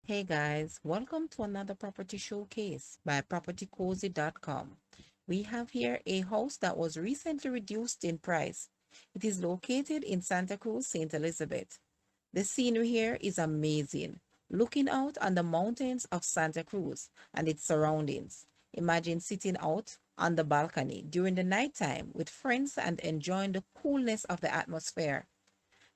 Hey guys, welcome to another property showcase by propertycozy.com. We have here a house that was recently reduced in price. It is located in Santa Cruz, St. Elizabeth. The scenery here is amazing, looking out on the mountains of Santa Cruz and its surroundings. Imagine sitting out on the balcony during the nighttime with friends and enjoying the coolness of the atmosphere.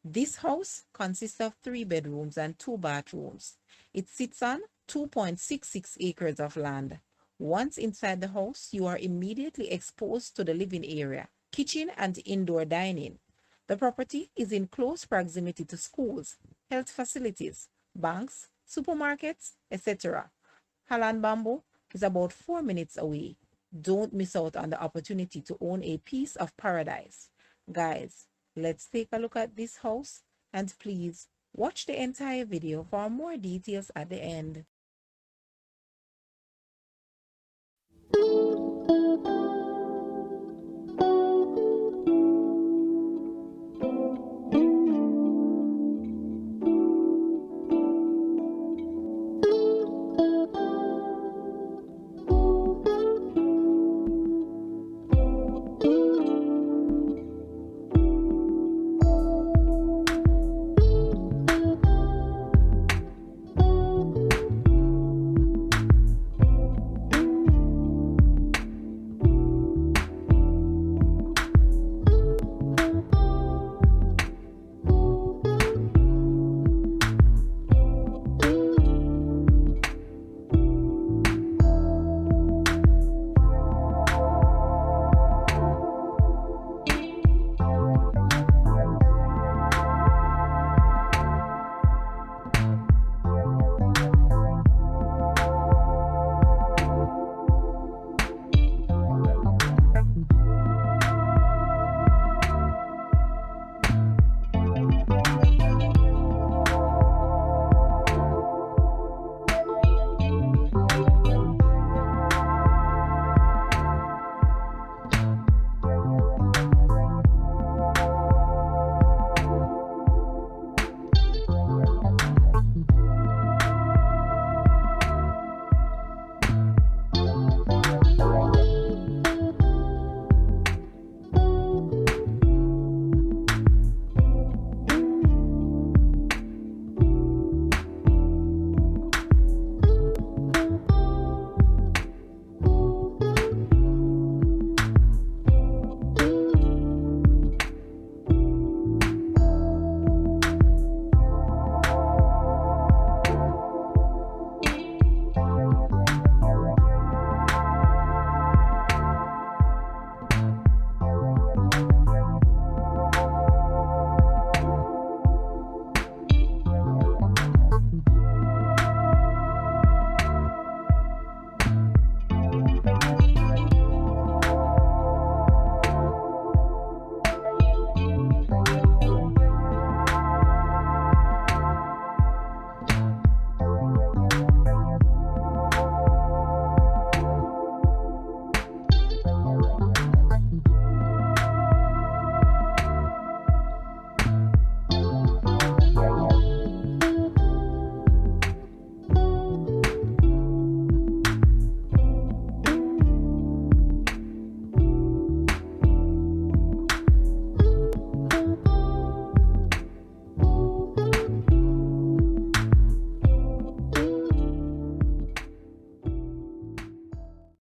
This house consists of 3 bedrooms and 2 bathrooms. It sits on 2.66 acres of land. Once inside the house, you are immediately exposed to the living area, kitchen, and indoor dining. The property is in close proximity to schools, health facilities, banks, supermarkets, etc. Holland Bambo is about 4 minutes away. Don't miss out on the opportunity to own a piece of paradise. Guys, let's take a look at this house and please watch the entire video for more details at the end.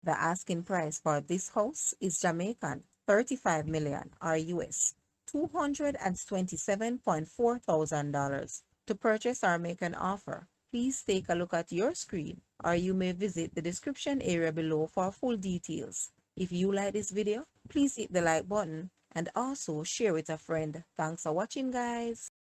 The asking price for this house is Jamaican 35 million or US $227.4 thousand. To purchase or make an offer, please take a look at your screen or you may visit the description area below for full details. If you like this video, please hit the like button and also share with a friend. Thanks for watching, guys.